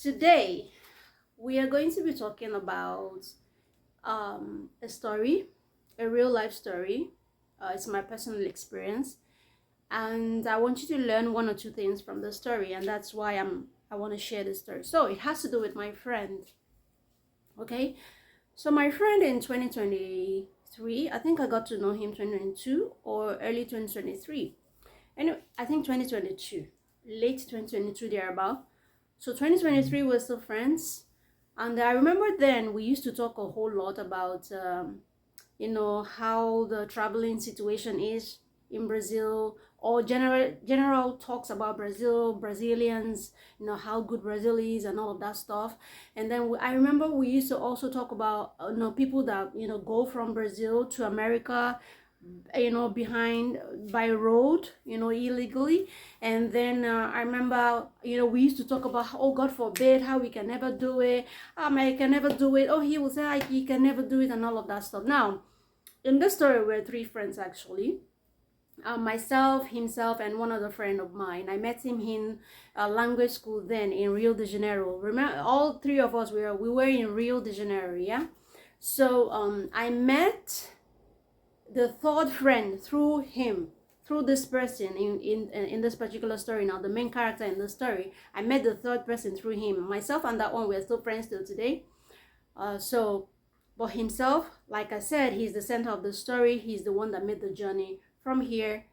Today, we are going to be talking about a story, a real life story. It's my personal experience, and I want you to learn one or two things from the story, and that's why I want to share the story. So it has to do with my friend. Okay, so my friend in 2023, I think I got to know him 2022 or early 2023. Anyway, I think 2022, late 2022 thereabout. So 2023 we're still friends, and I remember then we used to talk a whole lot about how the traveling situation is in Brazil, or general talks about Brazilians, how good Brazil is and all of that stuff. And then I remember we used to also talk about people that go from Brazil to America, behind by road, illegally. And then I remember, we used to talk about, oh, God forbid, how we can never do it. I can never do it. Oh, he will say like he can never do it and all of that stuff. Now, in this story, we're three friends actually. Myself, himself, and one other friend of mine. I met him in language school then in Rio de Janeiro. Remember, all three of us we were in Rio de Janeiro, yeah. So I met the third friend through him, through this person in this particular story. Now the main character in the story, I met the third person through him. Myself and that one, we're still friends till today. But himself, like I said, he's the center of the story. He's the one that made the journey from here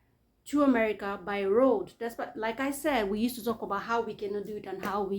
to America by road. That's what, like I said, we used to talk about how we cannot do it and how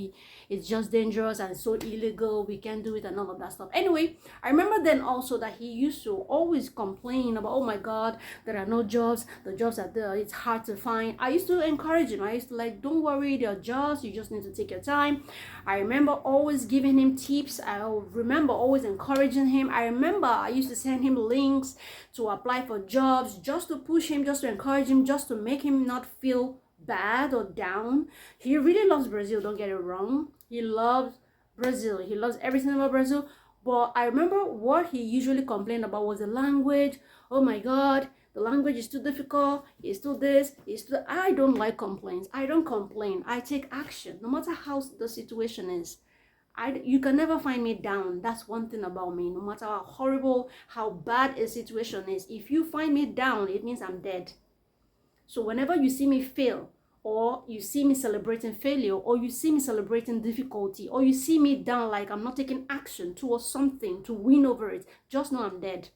it's just dangerous and so illegal, we can't do it and all of that stuff. Anyway, I remember then also that he used to always complain about, oh my God, there are no jobs, the jobs are there, it's hard to find. I used to encourage him. I used to like, don't worry, there are jobs, you just need to take your time. I remember always giving him tips. I remember always encouraging him. I remember I used to send him links to apply for jobs, just to push him, just to encourage him, just to make him not feel bad or down. He really loves Brazil, don't get it wrong. He loves Brazil. He loves everything about Brazil. But I remember what he usually complained about was the language. Oh my God, the language is too difficult. It's too this. It's too. I don't like complaints. I don't complain. I take action, no matter how the situation is. You can never find me down. That's one thing about me. No matter how horrible, how bad a situation is, if you find me down, it means I'm dead. So whenever you see me fail, or you see me celebrating failure, or you see me celebrating difficulty, or you see me down like I'm not taking action towards something to win over it, just know I'm dead.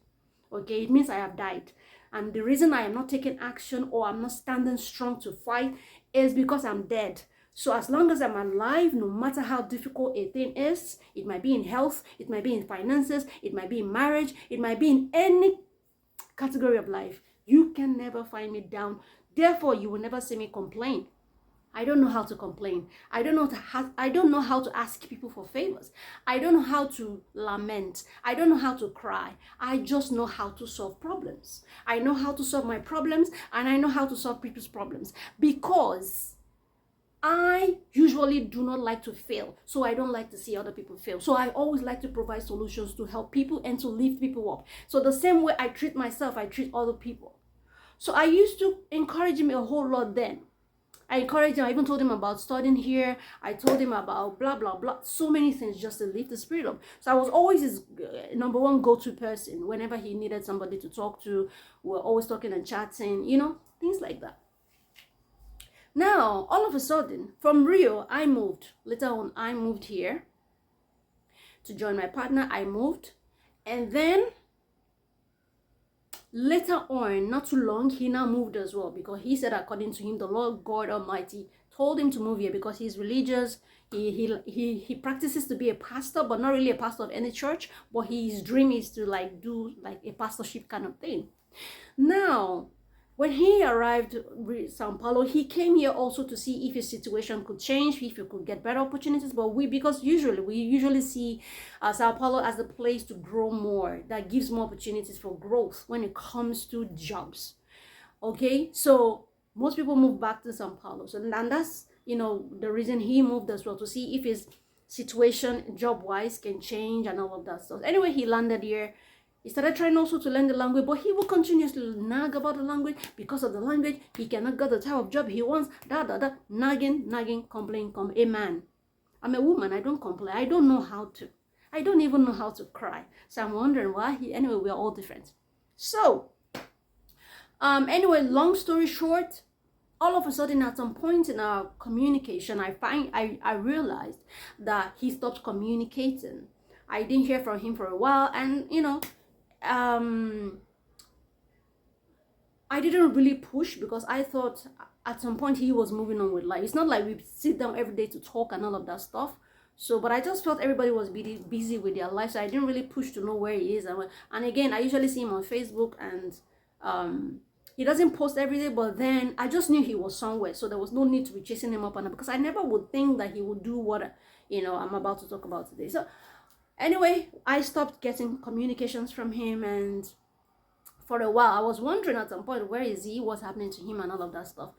Okay, it means I have died. And the reason I am not taking action or I'm not standing strong to fight is because I'm dead. So as long as I'm alive, no matter how difficult a thing is, it might be in health, it might be in finances, it might be in marriage, it might be in any category of life, you can never find me down. Therefore, you will never see me complain. I don't know how to complain. I don't know how to ask people for favors. I don't know how to lament. I don't know how to cry. I just know how to solve problems. I know how to solve my problems, and I know how to solve people's problems, because I usually do not like to fail. So I don't like to see other people fail. So I always like to provide solutions to help people and to lift people up. So the same way I treat myself, I treat other people. So I used to encourage him a whole lot then. I encouraged him. I even told him about studying here. I told him about blah, blah, blah. So many things just to lift the spirit up. So I was always his number one go-to person. Whenever he needed somebody to talk to, we're always talking and chatting, things like that. Now, all of a sudden, from Rio, I moved. Later on, I moved here to join my partner. I moved. And then, later on, not too long, he now moved as well, because he said, according to him, the Lord God Almighty told him to move here because he's religious. He practices to be a pastor, but not really a pastor of any church. But his dream is to do a pastorship kind of thing. Now, when he arrived in Sao Paulo, he came here also to see if his situation could change, if he could get better opportunities. But because we usually see Sao Paulo as a place to grow more, that gives more opportunities for growth when it comes to jobs. Okay, so most people move back to Sao Paulo. So, and that's the reason he moved as well, to see if his situation job-wise can change and all of that stuff. Anyway, he landed here. He started trying also to learn the language, but he will continuously nag about the language. Because of the language, he cannot get the type of job he wants. Nagging, complain, a man. I'm a woman. I don't complain. I don't know how to. I don't even know how to cry. So I'm wondering why anyway, we're all different. So, anyway, long story short, all of a sudden at some point in our communication, I realized that he stopped communicating. I didn't hear from him for a while, and I didn't really push because I thought at some point he was moving on with life. It's not like we sit down every day to talk and all of that stuff. So, but I just felt everybody was busy with their life, so I didn't really push to know where he is. And again, I usually see him on Facebook, and he doesn't post every day, but then I just knew he was somewhere, so there was no need to be chasing him up, and because I never would think that he would do what I'm about to talk about today. So anyway, I stopped getting communications from him, and for a while I was wondering at some point, where is he, what's happening to him, and all of that stuff.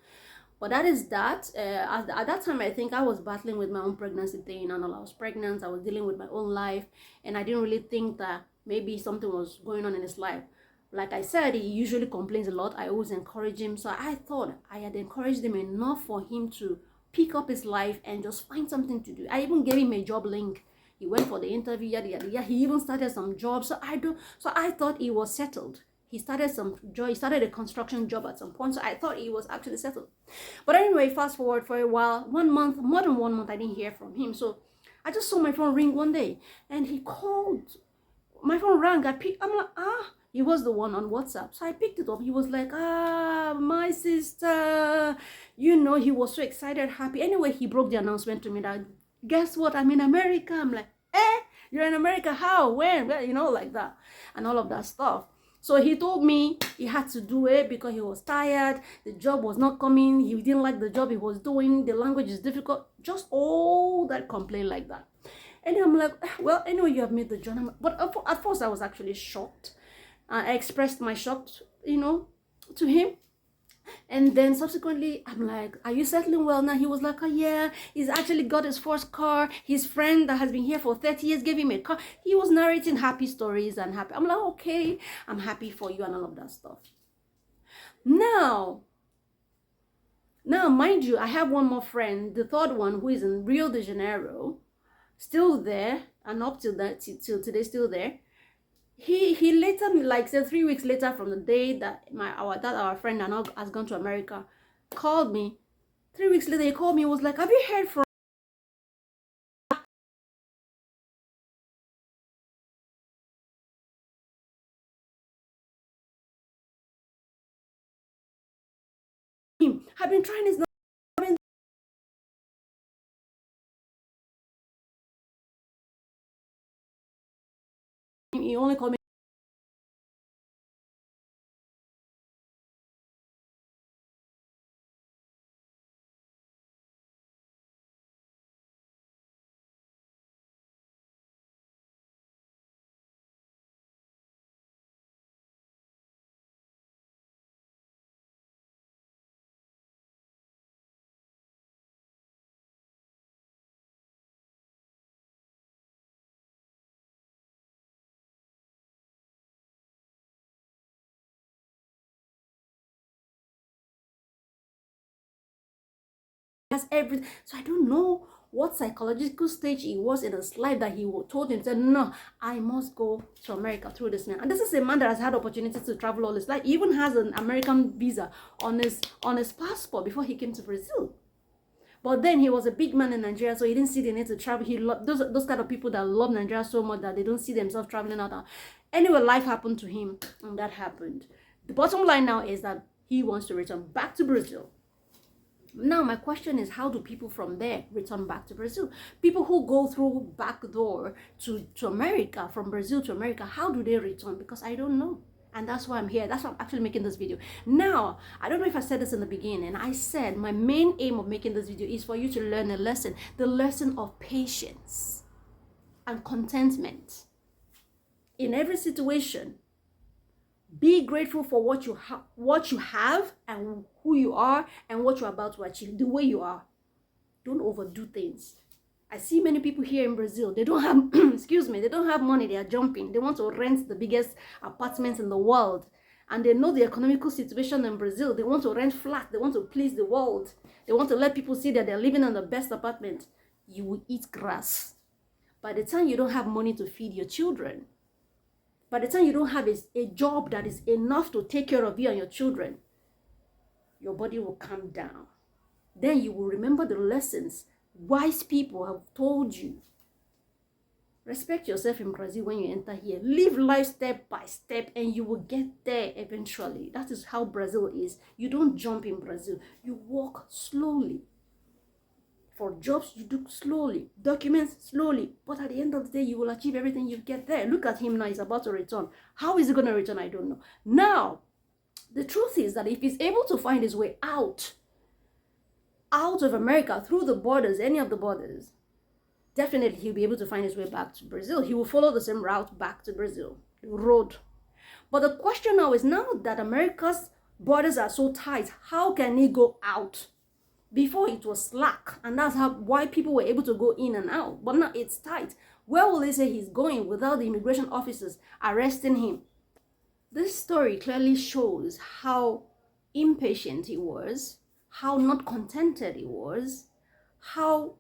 But that is that. At that time, I think I was battling with my own pregnancy thing, and all I was pregnant, I was dealing with my own life, and I didn't really think that maybe something was going on in his life. Like I said, he usually complains a lot. I always encourage him. So I thought I had encouraged him enough for him to pick up his life and just find something to do. I even gave him a job link. He went for the interview, yada, yada, yada. He even started some jobs. So I thought he was settled. He started a construction job at some point. So I thought he was actually settled. But anyway, fast forward for a while, more than 1 month, I didn't hear from him. So I just saw my phone ring one day, and he called. My phone rang. I'm like, he was the one on WhatsApp. So I picked it up. He was like, my sister. He was so excited, happy. Anyway, he broke the announcement to me that, guess what? I'm in America. I'm like, you're in America? How? When? Like that. And all of that stuff. So he told me he had to do it because he was tired. The job was not coming. He didn't like the job he was doing. The language is difficult. Just all that complaint like that. And I'm like, well, anyway, you have made the journey. But at first I was actually shocked. I expressed my shock, to him. And then subsequently, I'm like, are you settling well now? He was like, oh yeah, he's actually got his first car. His friend that has been here for 30 years gave him a car. He was narrating happy stories and happy. I'm like, okay, I'm happy for you and all of that stuff. Now, mind you, I have one more friend, the third one, who is in Rio de Janeiro, still there, and up till today, still there. He later, like say 3 weeks later from the day that our friend has gone to America, called me. 3 weeks later, he called me. He was like, have you heard from him? I've been trying his number. He only called me. Has everything. So I don't know what psychological stage he was in his life that he told himself, no, I must go to America through this man. And this is a man that has had opportunity to travel all his life. He even has an American visa on his passport before he came to Brazil. But then he was a big man in Nigeria, so he didn't see the need to travel. He loved those kind of people that love Nigeria so much that they don't see themselves traveling out. Anyway, life happened to him, and that happened. The bottom line now is that he wants to return back to Brazil. Now, my question is, how do people from there return back to Brazil? People who go through back door to America, from Brazil to America, how do they return? Because I don't know. And that's why I'm here. That's why I'm actually making this video. Now, I don't know if I said this in the beginning. I said my main aim of making this video is for you to learn a lesson. The lesson of patience and contentment. In every situation, be grateful for what you have and who you are and what you're about to achieve, the way you are. Don't overdo things. I see many people here in Brazil, they don't have, excuse me, they don't have money, they are jumping. They want to rent the biggest apartments in the world. And they know the economical situation in Brazil. They want to rent flat. They want to please the world. They want to let people see that they're living in the best apartment. you will eat grass. By the time you don't have money to feed your children, by the time you don't have a job that is enough to take care of you and your children, your body will calm down. Then you will remember the lessons wise people have told you. Respect yourself in Brazil when you enter here. Live life step by step and you will get there eventually. That is how Brazil is. You don't jump in Brazil. You walk slowly. For jobs, you do slowly. Documents, slowly. But at the end of the day, you will achieve everything you get there. Look at him now. He's about to return. How is he going to return? I don't know. Now, the truth is that if he's able to find his way out of America through the borders, any of the borders, definitely he'll be able to find his way back to Brazil. He will follow the same route back to Brazil, the road. But the question now is, now that America's borders are so tight, how can he go out? Before it was slack, and that's why people were able to go in and out. But now it's tight. Where will they say he's going without the immigration officers arresting him? This story clearly shows how impatient he was, how not contented he was, how,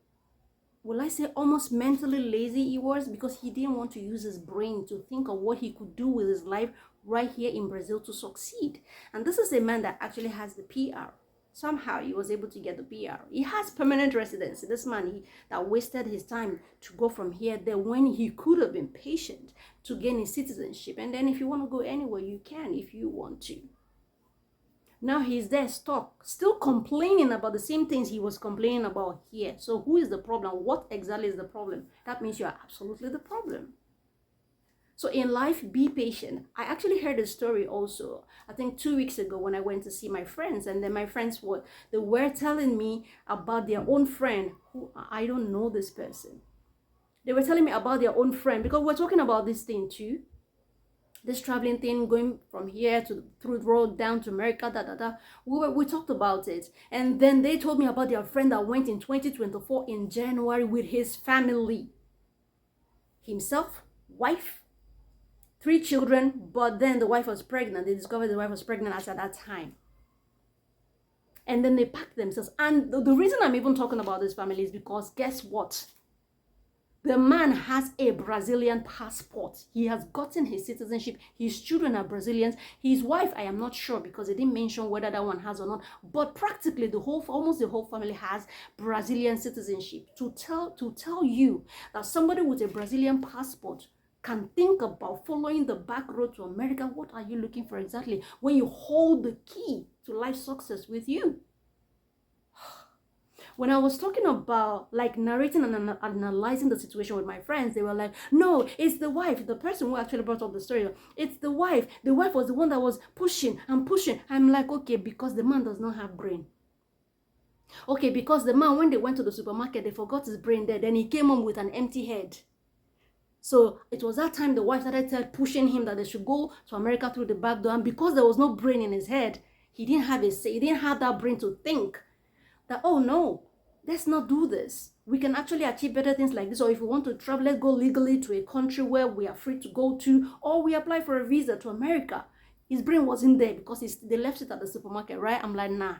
will I say, almost mentally lazy he was, because he didn't want to use his brain to think of what he could do with his life right here in Brazil to succeed. And this is a man that actually has the PR. Somehow he was able to get the PR. He has permanent residency. This man that wasted his time to go from here there when he could have been patient to gain his citizenship. And then if you want to go anywhere, you can if you want to. Now he's there stuck, still complaining about the same things he was complaining about here. So who is the problem? What exactly is the problem? That means you are absolutely the problem. So in life, be patient. I actually heard a story also, I think 2 weeks ago, when I went to see my friends, and then my friends were telling me about their own friend who, I don't know this person. They were telling me about their own friend, because we're talking about this thing too. This traveling thing, going from here through the road down to America, We talked about it. And then they told me about their friend that went in 2024 in January with his family. Himself, wife, 3 children, but then the wife was pregnant. They discovered the wife was pregnant at that time. And then they packed themselves. And the reason I'm even talking about this family is because guess what? The man has a Brazilian passport. He has gotten his citizenship. His children are Brazilians. His wife, I am not sure because they didn't mention whether that one has or not. But practically almost the whole family has Brazilian citizenship. To tell you that somebody with a Brazilian passport can think about following the back road to America, what are you looking for exactly when you hold the key to life success with you? When I was talking about like narrating and analyzing the situation with my friends, they were like, no, it's the wife, the person who actually brought up the story. It's the wife. The wife was the one that was pushing and pushing. I'm like, okay, because the man does not have brain. Okay, because the man, when they went to the supermarket, they forgot his brain there. Then he came home with an empty head. So it was that time the wife started pushing him that they should go to America through the back door. And because there was no brain in his head, he didn't have he didn't have that brain to think that, oh no, let's not do this. We can actually achieve better things like this. Or if we want to travel, let's go legally to a country where we are free to go to, or we apply for a visa to America. His brain wasn't there because they left it at the supermarket, right? I'm like, nah.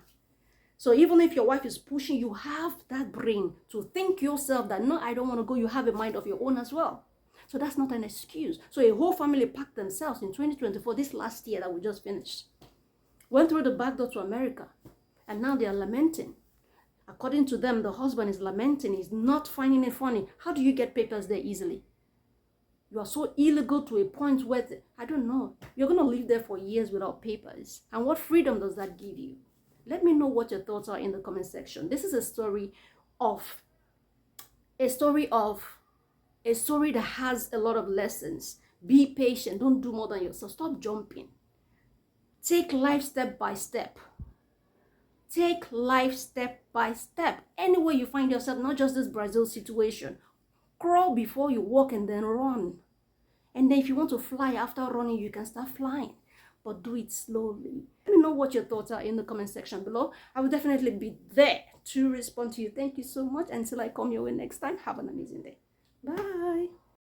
So even if your wife is pushing, you have that brain to think yourself that, no, I don't want to go. You have a mind of your own as well. So that's not an excuse. So a whole family packed themselves in 2024, this last year that we just finished, went through the back door to America, and now they are lamenting. According to them, the husband is lamenting. He's not finding it funny. How do you get papers there easily? You are so illegal to a point where, I don't know, you're going to live there for years without papers. And what freedom does that give you? Let me know what your thoughts are in the comment section. This is a story that has a lot of lessons. Be patient. Don't do more than yourself. Stop jumping. Take life step by step. Take life step by step. Anywhere you find yourself, not just this Brazil situation. Crawl before you walk and then run. And then if you want to fly after running, you can start flying. But do it slowly. Let me know what your thoughts are in the comment section below. I will definitely be there to respond to you. Thank you so much. Until I come your way next time, have an amazing day. Bye.